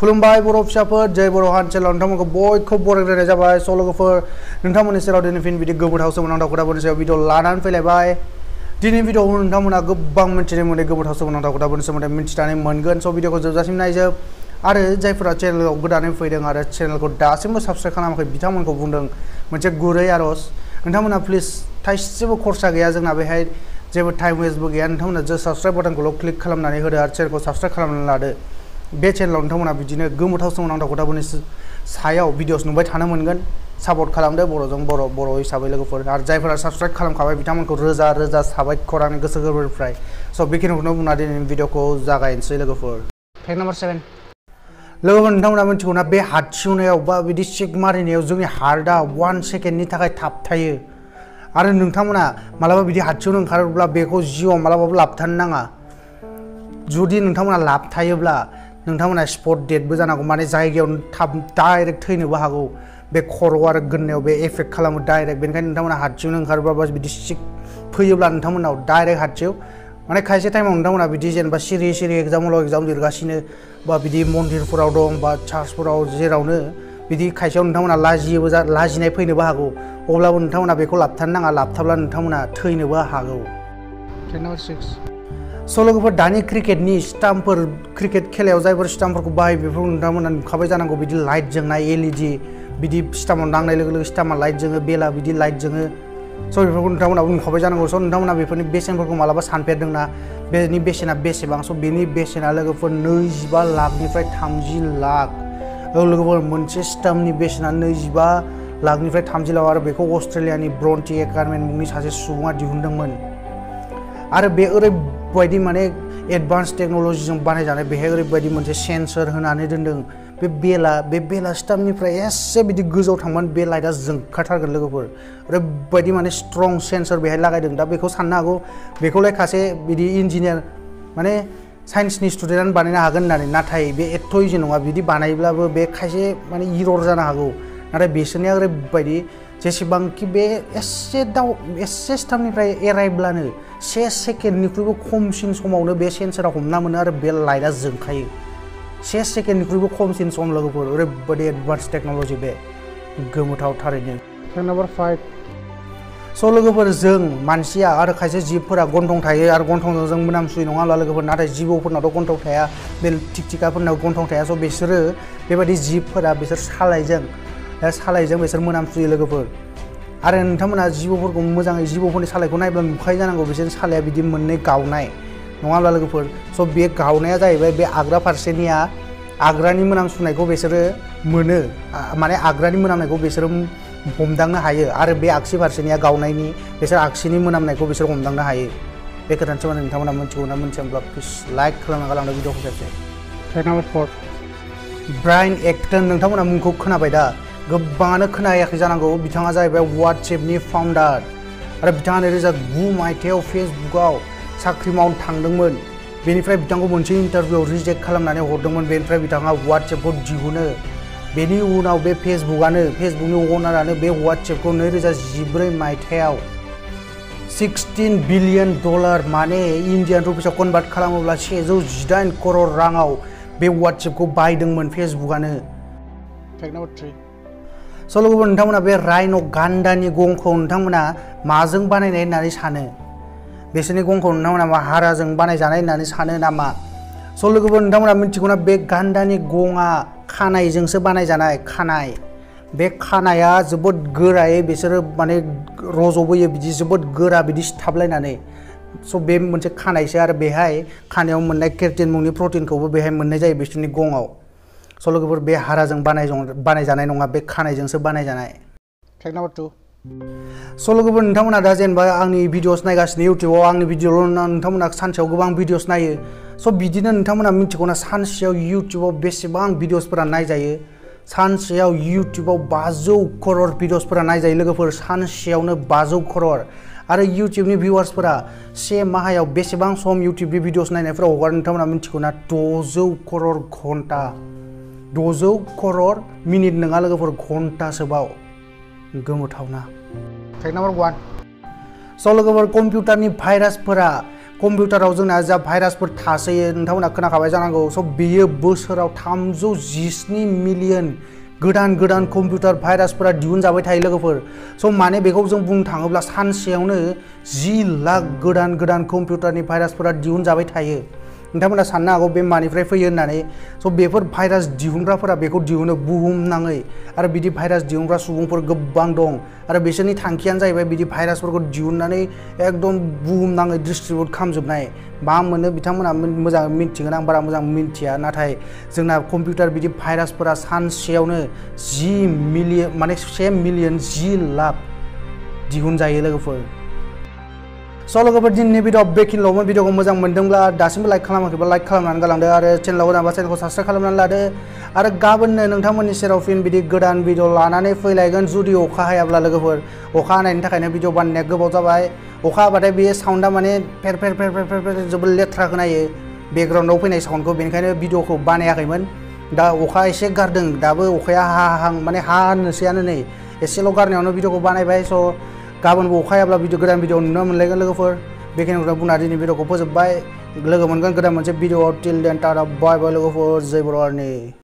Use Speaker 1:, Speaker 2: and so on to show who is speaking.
Speaker 1: खुलुमबाय बर' फिसाफोर जय बर' हान्सेलाव नोंथांमोनखौ बयखौबो बरायग्रोनाय जाबाय स' लोगोफोर नोंथांमोननि सेराव दिनै फिन बिदि गोमोथाव सोमोनांथाव खोथाफोरनि सायाव भिडिअ लानानै फैलायबाय दिनै भिडिअआव नोंथांमोना गोबां मिथिनो मोनै गोमोथाव सोमोनांथाव खोथाफोरनि सोमोन्दै मिथिनानै मोनगोन स' भिडिअखौ जोबजासिम नायजोब आरो जायफोरा चेनेलाव गोदानै फैदों आरो चेनेलखौ दासिमबो साबस्क्राइब खालामाखै बिथांमोनखौ बुंदों मोनसे गुरै आर'ज नोंथांमोना प्लिज थाइसेबो खरसा गैया जोंना बेहाय जेबो टाइम वेस्टबो गैया नोंथांमोना जास्ट साबस्क्राइब बाटनखौल' क्लिक खालामनानै होदो आरो चेनेलखौ साबस्क्राइब खालामनानै लादो बे चेनेलाव नोंथांमोना बिदिनो गोमोथाव सोमोनांथाव खोथाफोरनि सायाव भिडिअस नुबाय थानो मोनगोन सापर्ट खालामदो बर'जों बर' हिसाबै लोगोफोर आरो जायफोरा साबस्क्राइब खालामखाबाय बिथांमोनखौ रोजा रोजा साबायखर आंनि गोसो गोरबोनिफ्राय स' बेखिनिखौनो बुंना दिनैनि भिडिअखौ जागायनोसै लोगोफोर फैक्ट नाम्बार 7 लोगोफोर नोंथांमोना मिथिगौना बे हार्ट बा बिदि सिक मारिनायाव जोंनि हार्टआ 1 सेकेन्डनि थाखाय थाबथायो आरो नोंथांमोना मालाबा बिदि हार्ट ओंखारोब्ला बेखौ जिउआव मालाबाबो लाबथानो नाङा जुदि नोंथांमोना लाबथायोब्ला नोंथांमोना स्पट डेथबो जानांगौ माने जायगायाव थाब डाइरेक्ट थैनोबो हागौ बे खर' आरो गोदनायाव बे एफेक्ट खालामो डाइरेक्ट बेनिखायनो नोंथांमोना हार्ट ओंखारोब्ला बिदि सिक फैयोब्ला नोंथांमोनाव डाइरेक्ट हार्ट माने खायसे टाइमाव नोंथांमोना बिदि जेनेबा सिरि एगजाम लिरगासिनो बा बिदि मन्दिरफोराव दं बा चार्चफोराव जेरावनो बिदि खायसेयाव नोंथांमोना लाजिनाय फैनोबो हागौ अब्लाबो नोंथांमोना बेखौ लाबथानो नाङा लाबथाब्ला नोंथांमोना थैनोबो हागौ स' लोगोफोर दानि क्रिकेटनि स्टाम्पफोर क्रिकेट खेलायाव जायफोर स्टाम्पफोरखौ बाहायो बेफोरखौ नोंथांमोना नुखाबाय जानांगौ बिदि लाइट जोंनाय LED बिदि स्टाम्पआव नांनाय लोगो लोगो स्टाम्पआ लाइट जोङो बेला बिदि लाइट जोङो स' बेफोरखौ नोंथांमोनाबो नुखाबाय जानांगौ स' नोंथांमोना बेफोरनि बेसेनफोरखौ मालाबा सानफेरदोंना बेनि बेसेना बेसेबां स' बेनि बेसेना लोगोफोर 25 लाखनिफ्राय 30 लाख लोगोफोर मोनसे स्टाम्पनि बेसेना 25 लाखनिफ्राय 30 लाख आरो बेखौ अस्ट्रेलियानि ब्रन्टी एकारमेन मुंनि सासे सुबुङा दिहुनदोंमोन आरो बे ओरैबायदि माने एडभान्स टेक्न'लजिजों बानायजानाय बेहाय ओरैबायदि मोनसे सेन्सर होनानै दोनदों बे बेला स्टाम्पनिफ्राय एसे बिदि गोजौआव थांबानो बे लाइटआ जोंखारथारगोन लोगोफोर ओरैबायदि माने स्ट्रं सेन्सर बेहाय लागायदों दा बेखौ साननो हागौ बेखौलाय खासे बिदि इन्जिनियार माने साइन्सनि स्टुडेन्टआनो बानायनो हागोन होननानै नाथाय बे एथ' इजि नङा बिदि बानायब्लाबो बे खायसे माने इरर जानो हागौ नाथाय बिसोरनिया ओरैबायदि जेसेबांखि बे एसे स्टाम्पनिफ्राय एरायब्लानो 1 सेकेन्डनिख्रुइबो खमसिन समावनो बे सेन्सरा हमना मोनो आरो बे लाइटआ जोंखायो 1 सेकेन्डनिख्रुइबो खमसिन सम लोगोफोर ओरैबायदि एडभान्स टेक्न'लजि बे गोमोथाव थारैनो फैक्ट नाम्बार 5 स' लोगोफोर जों मानसिया आरो खायसे जिबफोरा गन्थं थायो आरो गन्थंजों जों मोनामसुयो नङा होमब्ला लोगोफोर नाथाय जिबौफोरनावथ' गन्थं थाया बे थिकथिखाफोरनाव गन्थं थाया स' बिसोरो बेबायदि जिबफोरा बिसोर सालायजों बिसोर मोनामसुयो लोगोफोर आरो नोंथांमोना जिबौफोरखौ मोजाङै जिबौफोरनि सालायखौ नायब्ला नुखायो जानांगौ बिसोरनि सालाया बिदि मोननै गावनाय नङा होमब्ला लोगोफोर स' बे गावनाया जाहैबाय बे आग्रा फारसेनिया आग्रानि मोनामसुनायखौ बिसोरो मोनो माने आग्रानि मोनामनायखौ बिसोरो हमदांनो हायो आरो बे आगसि फारसेनिया गावनायनि बिसोर आगसिनि मोनामनायखौ बिसोर हमदांनो हायो बे खोथानि सोमोन्दै नोंथांमोना मिथिगौना मिथियाब्ला प्लिज लाइक खालामना गालांदो भिडिअखौ खेबसे फैक्ट नाम्बार 4 ब्रायन एक्टन नोंथांमोना मुंखौ खोनाबाय दा गोबाङानो खोनायाखै जानांगौ बिथाङा जाहैबाय WhatsAppनि फाउन्डार आरो बिथाङा 2009 मायथाइयाव फेसबुकआव साख्रि मावनो थांदोंमोन बेनिफ्राय बिथांखौ मोनसे इन्टारभिउआव रिजेक्ट खालामनानै हरदोंमोन बेनिफ्राय बिथाङा WhatsAppखौ दिहुनो बेनि उनाव बे फेसबुकनि अनारानो बे WhatsAppखौ 2014 मायथाइयाव $16 बिलियन माने इन्डियान रुपिसआव कनभार्ट खालामोब्ला 118 करोड़ राङाव बे WhatsAppखौ बायदोंमोन फेसबुकआनो फैक्ट नाम्बार 3 स' लोगोफोर नोंथांमोना बे राइन' गान्दानि गंखौ नोंथांमोना माजों बानायनाय होननानै सानो बिसोरनि गंखौ नोंथांमोना मा हाराजों बानायजानाय होननानै सानो नामा स' लोगोफोर नोंथांमोना मिथिगौना बे गान्दानि गङा खानायजोंसो बानायजानाय बे खानाया जोबोद गोरायै बिसोरो माने रज'बोयो बिदि जोबोद गोरा बिदि सिथाबलायनानै स' बे मोनसे खानायसो आरो बेहाय खानायाव मोननाय केराटिन मुंनि प्रटिनखौबो बेहाय मोननाय जायो बिसोरनि गङाव स' लोगोफोर बे हाराजों बानायजानाय नङा बे खानायजोंसो बानायजानाय फैक्ट नाम्बार 2 स' लोगोफोर नोंथांमोना दा जेनेबा आंनि भिडिअस नायगासिनो इउटिउबाव आंनि भिडिअल' नोंथांमोना सानसेयाव गोबां भिडिअस नायो स' बिदिनो नोंथांमोना मिथिगौना सानसेयाव इउटिउबाव बेसेबां भिडिअसफोरा नायजायो सानसेयाव इउटिउबाव 500 करोड़ भिडिअसफोरा नायजायो लोगोफोर सानसेयावनो 500 करोड़ आरो इउटिउबनि भिउवार्सफोरा से माहायाव बेसेबां सम इउटिउबनि भिडिअस नायनायफोराव हगारो नोंथांमोना मिथिगौना 600 करोड़ घन्टा 600 करोड़ मिनिट नङा लोगोफोर घन्टासोबाव गोमोथावना फैक्ट नाम्बार 1 स' लोगोफोर कम्पिउटारनि भाइरासफोरा कम्पिउटाराव जोंना जा भाइरासफोर थासोयो नोंथांमोना खोनाखाबाय जानांगौ स' बेयो बोसोराव 317 मिलियन गोदान कम्पिउटार भाइरासफोरा दिहुनजाबाय थायो लोगोफोर स' माने बेखौ जों बुंनो थाङोब्ला सानसेयावनो 10 लाख गोदान कम्पिउटारनि भाइरासफोरा दिहुनजाबाय थायो नोंथांमोना साननो हागौ बे मानिफ्राय फैयो होननानै स' बेफोर भाइरास दिहुनग्राफोरा बेखौ दिहुनो बुहुमनाङै आरो बिदि भाइरास दिहुनग्रा सुबुंफोर गोबां दं आरो बिसोरनि थांखियानो जाहैबाय बिदि भाइरासफोरखौ दिहुननानै एकदम बुहुमनाङै डिस्ट्रिबिउट खालामजोबनाय मा मोनो बिथांमोना मोजां मिन्थिगोन आं बारा मोजां मिन्थिया नाथाय जोंना कम्पिउटार बिदि भाइरासफोरा सानसेयावनो 10 मिलियन माने 1 मिलियन 10 लाख दिहुनजायो लोगोफोर स' लोगोफोर दिनैनि भिडिअ बेखिनिल'मोन भिडिअखौ मोजां मोनदोंब्ला दासिमबो लाइक खालामाखैबा लाइक खालामनानै गालांदो आरो चेनेलाव गोदानबा चेनेलखौ साबस्क्राइब खालामनानै लादो आरो गाबोननो नोंथांमोननि सेराव फिन बिदि गोदान भिडिअ लानानै फैलायगोन जुदि अखा हायाब्ला लोगोफोर अखा हानायनि थाखायनो भिडिअ बानायनाया गोबाव जाबाय अखा हाबाथाय बे साउन्डआ माने फेर जोबोद लेथ्रा खोनायो बेकग्राउन्डआव फैनाय साउन्डखौ बेनिखायनो भिडिअखौ बानायाखैमोन दा अखा एसे गारदों दाबो अखाया हाहां माने हानोसैयानो नै एसेल' गारनायावनो भिडिअखौ बानायबाय स' गाबोनबो अखा हायाब्ला गोदान भिडिअ नुनो मोनलायगोन लोगोफोर बेखिनिखौनो बुंना दिनै भिडिअखौ फोजोबबाय लोगो मोनगोन गोदान मोनसे video till then tata bye बाय लोगोफोर जय बर' आर्मि